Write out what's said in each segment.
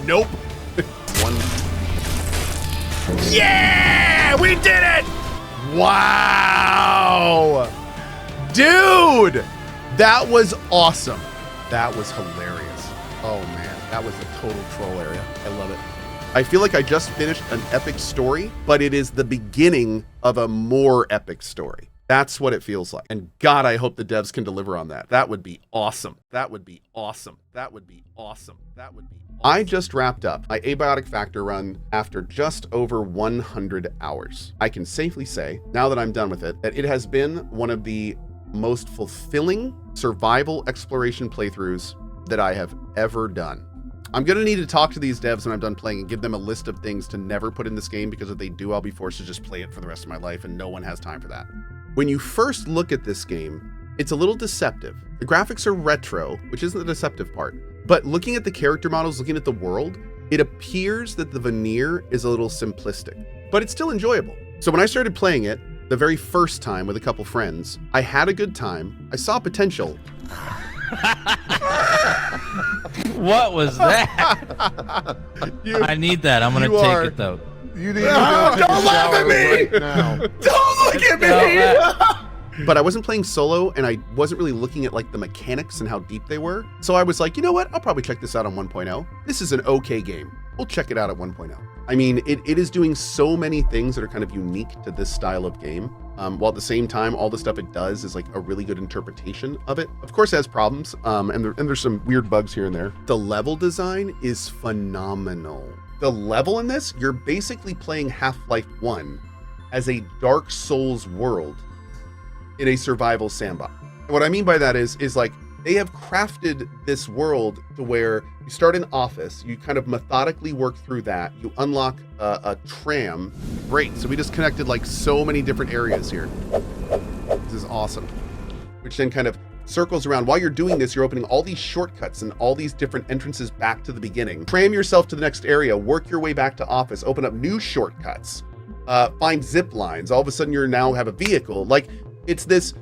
Nope. One. Yeah, we did it! Wow, dude, that was awesome. That was hilarious. Oh man, that was a total troll area. I love it. I feel like I just finished an epic story, but it is the beginning of a more epic story. That's what it feels like. And God, I hope the devs can deliver on that. That would be awesome. That would be awesome. That would be awesome. That would be awesome. I just wrapped up my Abiotic Factor run after just over 100 hours. I can safely say, now that I'm done with it, that it has been one of the most fulfilling survival exploration playthroughs that I have ever done. I'm gonna need to talk to these devs when I'm done playing and give them a list of things to never put in this game, because if they do, I'll be forced to just play it for the rest of my life, and no one has time for that. When you first look at this game, it's a little deceptive. The graphics are retro, which isn't the deceptive part, but looking at the character models, looking at the world, it appears that the veneer is a little simplistic, but it's still enjoyable. So when I started playing it, the very first time with a couple friends, I had a good time, I saw potential. What was that? I need that. I'm gonna take it though. You need to go don't laugh at me! Right now. Don't look at me! But I wasn't playing solo, and I wasn't really looking at like the mechanics and how deep they were. So I was like, you know what? I'll probably check this out on 1.0. This is an okay game. We'll check it out at 1.0. I mean, it is doing so many things that are kind of unique to this style of game. While at the same time, all the stuff it does is like a really good interpretation of it. Of course, it has problems, and there's some weird bugs here and there. The level design is phenomenal. The level in this, you're basically playing Half-Life 1 as a Dark Souls world in a survival sandbox. And what I mean by that is like, they have crafted this world to where you start an office, you kind of methodically work through that, you unlock a tram. Great, so we just connected like so many different areas here. This is awesome. Which then kind of circles around. While you're doing this, you're opening all these shortcuts and all these different entrances back to the beginning. Tram yourself to the next area, work your way back to office, open up new shortcuts, find zip lines. All of a sudden you now have a vehicle. Like, it's this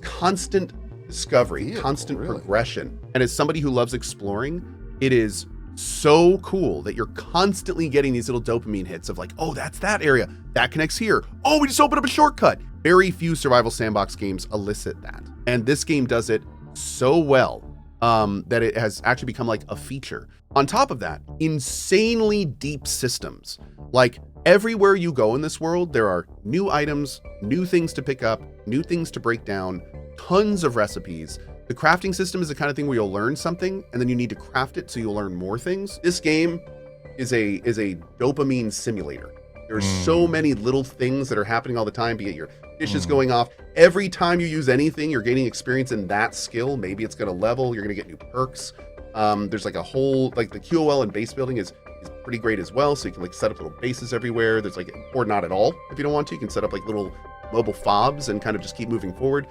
constant discovery, constant progression. And as somebody who loves exploring, it is so cool that you're constantly getting these little dopamine hits of like, oh, that's that area, that connects here. Oh, we just opened up a shortcut. Very few survival sandbox games elicit that. And this game does it so well that it has actually become like a feature. On top of that, insanely deep systems. Like, everywhere you go in this world, there are new items, new things to pick up, new things to break down, tons of recipes. The crafting system is the kind of thing where you'll learn something and then you need to craft it so you'll learn more things. This game is a dopamine simulator. There's so many little things that are happening all the time, be it your dishes going off. Every time you use anything, you're gaining experience in that skill. Maybe it's gonna level, you're gonna get new perks. There's like a whole, like the QOL and base building is pretty great as well. So you can like set up little bases everywhere. There's like, or not at all if you don't want to, you can set up like little mobile fobs and kind of just keep moving forward.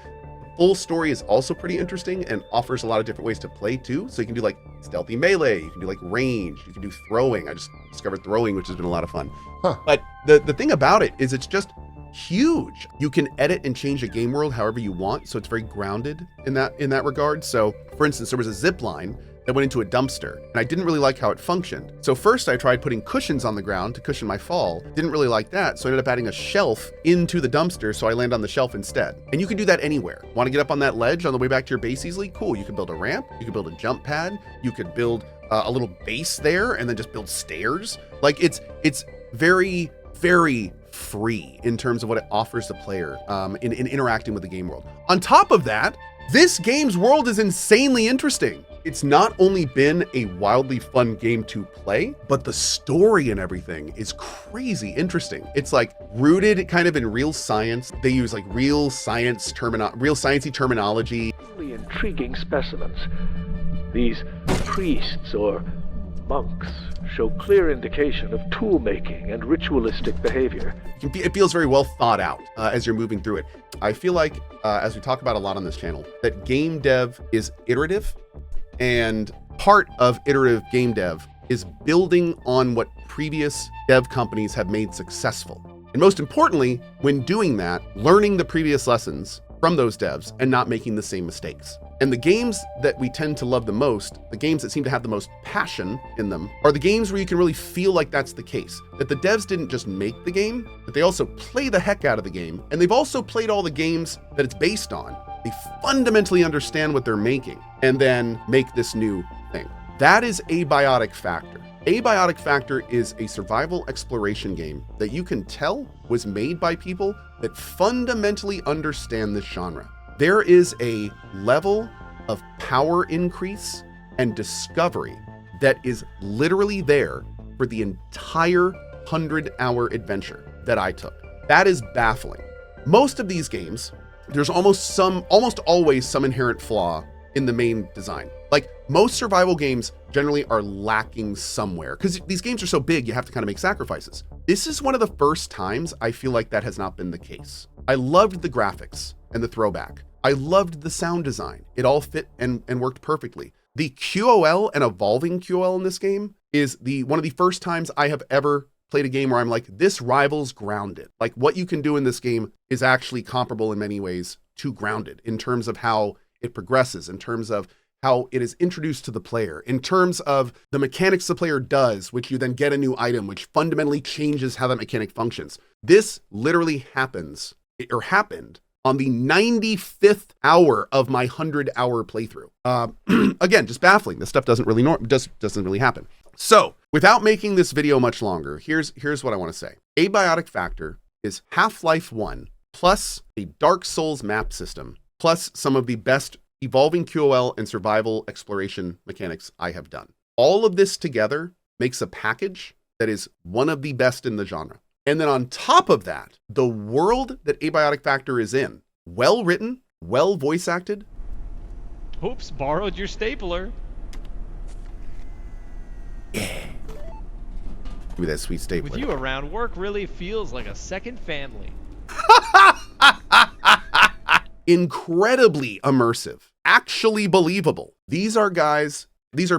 Full story is also pretty interesting and offers a lot of different ways to play too. So you can do like stealthy melee, you can do like range, you can do throwing. I just discovered throwing, which has been a lot of fun. But the thing about it is it's just huge. You can edit and change a game world however you want. So it's very grounded in that regard. So for instance, there was a zip line that went into a dumpster and I didn't really like how it functioned. So first I tried putting cushions on the ground to cushion my fall. Didn't really like that. So I ended up adding a shelf into the dumpster so I land on the shelf instead. And you can do that anywhere. Want to get up on that ledge on the way back to your base easily? Cool. You can build a ramp. You can build a jump pad. You could build a little base there and then just build stairs. Like it's very, very free in terms of what it offers the player in interacting with the game world. On top of that, this game's world is insanely interesting. It's not only been a wildly fun game to play, but the story and everything is crazy interesting. It's like rooted kind of in real science. They use like real sciencey terminology. Really intriguing specimens. These priests or monks show clear indication of tool making and ritualistic behavior. It feels very well thought out as you're moving through it. I feel like, as we talk about a lot on this channel, that game dev is iterative, and part of iterative game dev is building on what previous dev companies have made successful. And most importantly, when doing that, learning the previous lessons from those devs and not making the same mistakes. And the games that we tend to love the most, the games that seem to have the most passion in them, are the games where you can really feel like that's the case. That the devs didn't just make the game, but they also play the heck out of the game. And they've also played all the games that it's based on. They fundamentally understand what they're making and then make this new thing. That is Abiotic Factor. Abiotic Factor is a survival exploration game that you can tell was made by people that fundamentally understand this genre. There is a level of power increase and discovery that is literally there for the entire 100-hour adventure that I took. That is baffling. Most of these games, there's almost always some inherent flaw in the main design. Like most survival games generally are lacking somewhere because these games are so big, you have to kind of make sacrifices. This is one of the first times I feel like that has not been the case. I loved the graphics and the throwback. I loved the sound design. It all fit and worked perfectly. The QOL and evolving QOL in this game is one of the first times I have ever played a game where I'm like, this rivals Grounded. Like what you can do in this game is actually comparable in many ways to Grounded in terms of how it progresses, in terms of how it is introduced to the player, in terms of the mechanics the player does, which you then get a new item, which fundamentally changes how that mechanic functions. This literally happened on the 95th hour of my 100-hour playthrough. Again, just baffling. This stuff doesn't really happen. So without making this video much longer, here's what I want to say. Abiotic Factor is Half-Life 1 plus a Dark Souls map system, plus some of the best evolving QOL and survival exploration mechanics I have done. All of this together makes a package that is one of the best in the genre. And then on top of that, the world that Abiotic Factor is in, well written, well voice acted. Oops, borrowed your stapler. Yeah. Give me that sweet stapler. With you around, work really feels like a second family. Incredibly immersive, actually believable. These are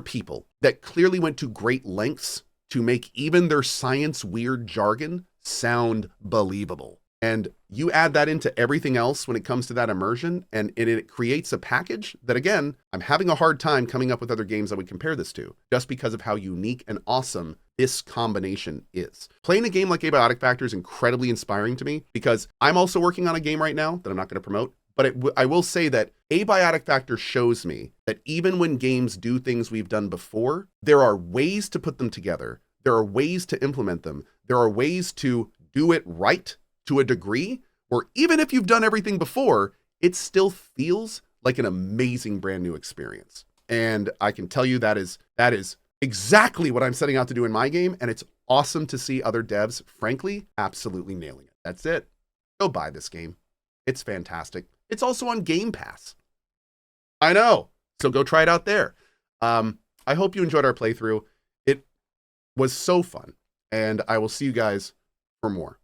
people that clearly went to great lengths to make even their science weird jargon sound believable. And you add that into everything else when it comes to that immersion, and it creates a package that, again, I'm having a hard time coming up with other games I would compare this to, just because of how unique and awesome this combination is. Playing a game like Abiotic Factor is incredibly inspiring to me, because I'm also working on a game right now that I'm not going to promote, but I will say that Abiotic Factor shows me that even when games do things we've done before, there are ways to put them together. There are ways to implement them. There are ways to do it right to a degree, or even if you've done everything before, it still feels like an amazing brand new experience. And I can tell you that is exactly what I'm setting out to do in my game. And it's awesome to see other devs, frankly, absolutely nailing it. That's it. Go buy this game. It's fantastic. It's also on Game Pass. I know. So go try it out there. I hope you enjoyed our playthrough. It was so fun. And I will see you guys for more.